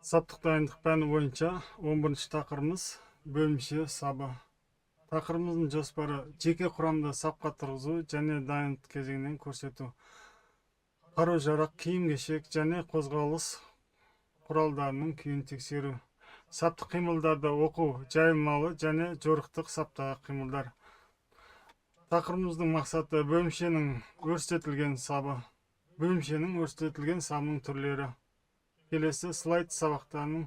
Саптық дайындық пәні бойынша 11-ші тақырыбымыз бөлімше сабы. Тақырыбымыздың жоспары жеке құрамда сапқа тұрғызу және дайындық кезеңінен көрсету. Қару-жарақ, киім-кешек және қозғалыс құралдарының күйін тексеру. Саптық қимылдарды оқу, жайылмалы және жорықтық саптағы қимылдар. Тақырыбымыздың мақсаты бөлімшенің өрістетілген сабы. Бөлімшенің өрістетілген сабының түрлері. Келесі слайд сабақтарының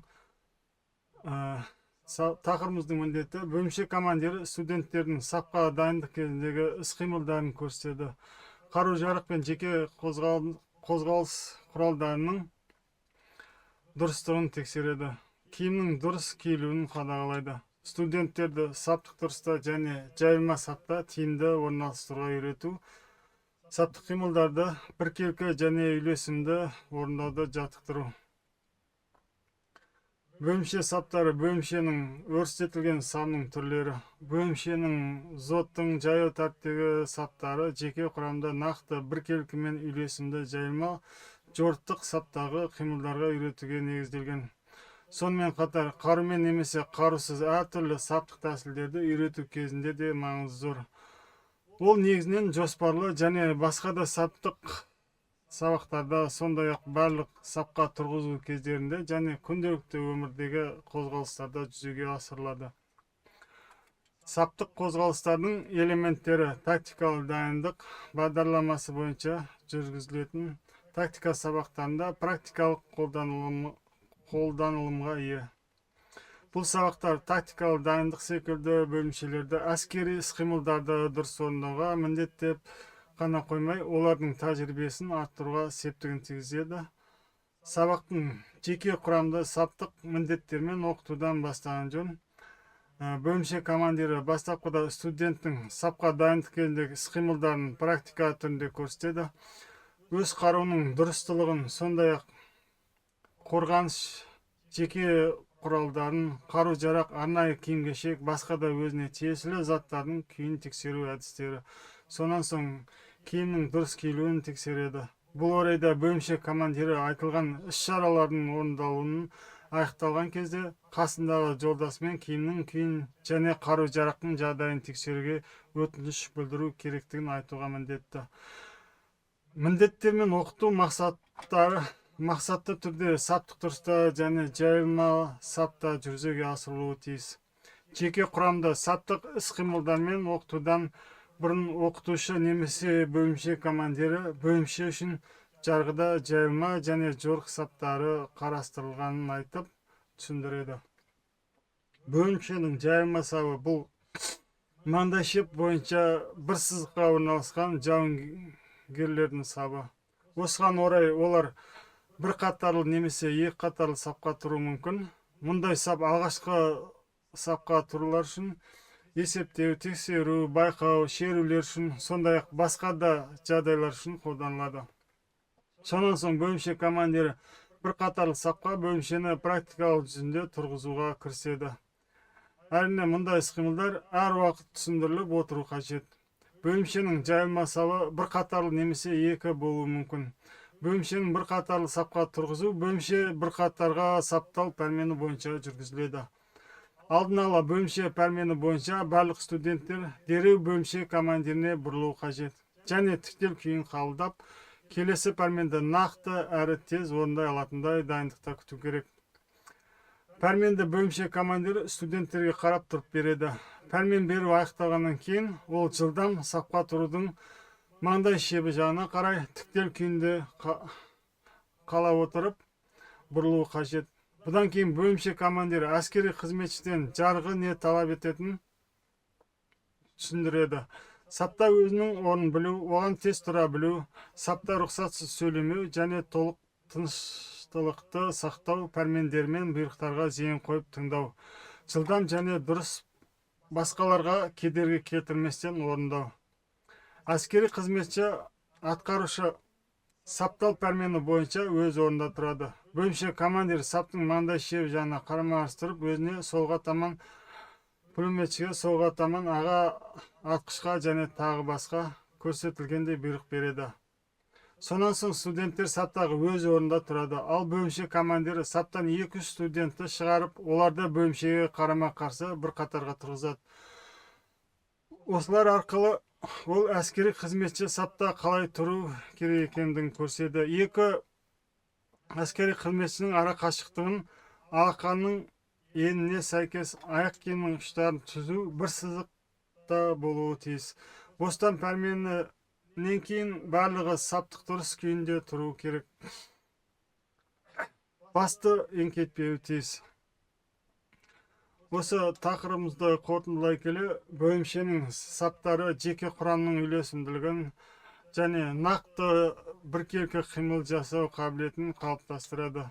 тақырыбымыздың міндеті бөлімше командирі студенттердің сапқа дайындық кезіндегі іс-қимылдарын көрсетеді. Қару-жарақ пен жеке қозғалыс құралдарының дұрыстығын тексереді. Киімнің дұрыс киілуін қадағалайды. Студенттерді саптық дұрыста және жайылма сапта тиімді орналастыруға үйрету. Саптық қимылдарды біркелкі және үйлесімді орындауды жаттықтыру. Бөлімше саптары бөлімшенің өрістетілген сабының түрлері. Бөлімшенің зоттың жаяу тәртіптегі саптары жеке құрамда нақты біркелкі мен үйлесімді жайылма жорықтық саптағы қимылдарға үйретуге негізделген. Сонымен қатар қарумен немесе қарусыз әртүрлі саптық тәсілдерді үйрету кезінде де маңызы зор. Ол негізінен жоспарлы және басқа да саптық сабақтарда, сондай-ақ барлық сапқа тұрғызу кездерінде және күнделікті өмірдегі қозғалыстарда жүзеге асырылады. Саптық қозғалыстардың элементтері тактикалық дайындық бағдарламасы бойынша жүргізілетін тактика сабақтарында практикалық қолданылымға ие. Бұл сабақтар тактикалық дайындық секілді бөлімшелерді әскери іс-қимылдарды дұрыс орындауға міндеттеп қана қоймай, олардың тәжірибесін арттыруға септігін тигізеді. Сабақтың жеке құрамды саптық міндеттермен оқытудан бастаған жөн. Бөлімше командирі бастапқыда студенттің сапқа дайындық кезіндегі іс-қимылдарын практика түрінде көрсетеді. Өз қаруының дұрыстылығын, сондай-ақ қорғаныс жеке құралдарын, қару-жарақ, арнайы киім-кешек, басқа да өзіне тиесілі заттардың күйін тексеру әдістері. Сонан соң киімнің дұрыс киілуін тексереді. Бұл орайда бөлімше командирі айтылған іс-шаралардың орындалуының аяқталған кезде қасындағы жолдасымен киімнің күйін және қару-жарақтың жағдайын тексеруге өтініш білдіру керектігін айтуға міндетті. Міндеттер мен оқыту мақсаттары мақсатты түрде саптық дұрыста және жайылма сапта жүзеге асырылуы тиіс. Жеке құрамда саптық іс-қимылдармен оқытудан бұрын оқытушы немесе бөлімше командирі бөлімше үшін жарғыда жайылма және жорық саптары қарастырылғанын айтып түсіндіреді. Бөлімшенің жайылма сабы бұл маңдай шеп бойынша бір сызыққа орналасқан жауынгерлердің сабы. Осыған орай олар бір қатарлы немесе екі қатарлы сапқа тұру мүмкін. Мұндай сап алғашқы сапқа тұрулар үшін есептеу, тексеру, байқау, шерулер үшін, сондай-ақ басқа да жағдайлар үшін қолданылады. Сонан соң бөлімше командирі бір қатарлы сапқа бөлімшені практикалық жүзінде тұрғызуға кіріседі. Әрине мұндай іс-қимылдар әр уақыт түсіндіріліп отыру қажет. Бөлімшенің жайылма сабы бір қатарлы немесе екі болуы мүмкін. Бөлімшенің бір қатарлы сапқа тұрғызу бөлімше бір қатарға саптау пәрмені бойынша жүргізіледі. Алдын ала бөлімше пәрмені бойынша барлық студенттер дереу бөлімше командиріне бұрылу қажет. Және тіктел күйін қабылдап, келесі пәрменді нақты әрі тез орындай алатындай дайындықта күту керек. Пәрменді бөлімше командирі студенттерге қарап тұрып береді. Пәрмен беру аяқталғаннан кейін ол жылдам сапқа тұрудың маңдай шебі жағына қарай тіктел күйінде қала отырып бұрылуы қажет. Бұдан кейін бөлімше командирі әскери қызметшіден жарғы не талап ететінін түсіндіреді. Сапта өзінің орнын білу, оған тез тұра білу, сапта рұқсатсыз сөйлемеу және толық тыныштылықты сақтау, пәрмендер мен бұйрықтарға зейін қойып тыңдау. Жылдам және дұрыс басқаларға кедергі келтірместен орындау. Әскери қызметші атқарушы саптал пәрмені бойынша өз орында тұрады. Бөлімше командир саптың маңдай шебі жағына қарама-қарсы өзіне солға таман пулеметшіге, солға таман аға атқышқа және тағы басқа көрсетілгендей бұйрық береді. Сонан соң студенттер саптағы өз орнында тұрады. Ал бөлімше командирі саптан 2-3 студентті шығарып, оларды бөлімшеге қарама-қарсы бір қатарға тұрғызады. Осылар арқылы ол әскери қызметші сапта қалай тұру керек екендігін көрсетеді. Екі әскери қызметшінің ара қашықтығын алақанның еніне сәйкес аяқ киімнің ұштарын түзу бір сызықта болуы тиіс. Бостан пәрменінен кейін барлығы саптық дұрыс күйінде тұру керек. Басты еңкетпеуі тиіс. Осы тақырыбымызды қорытындылай келе, бөлімшенің саптары жеке құрамның үйлесімділігін және нақты біркелкі қимыл жасау қабілетін қалыптастырады.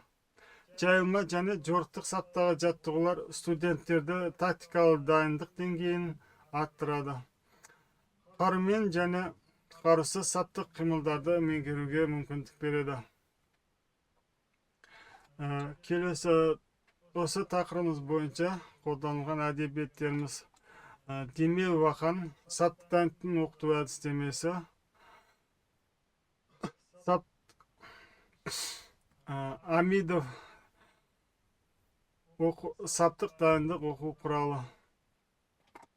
Жайылма және жорықтық саптағы жаттығулар студенттерді тактикалық дайындық деңгейін арттырады. Қарумен және қарусыз саптық қимылдарды меңгеруге мүмкіндік береді. Келесі осы тақырыбымыз бойынша қолданылған әдебиеттеріміз: Демеу Вахан, саптықтың оқыту әдістемесі, Амидов, саптық дайындық оқу құралы.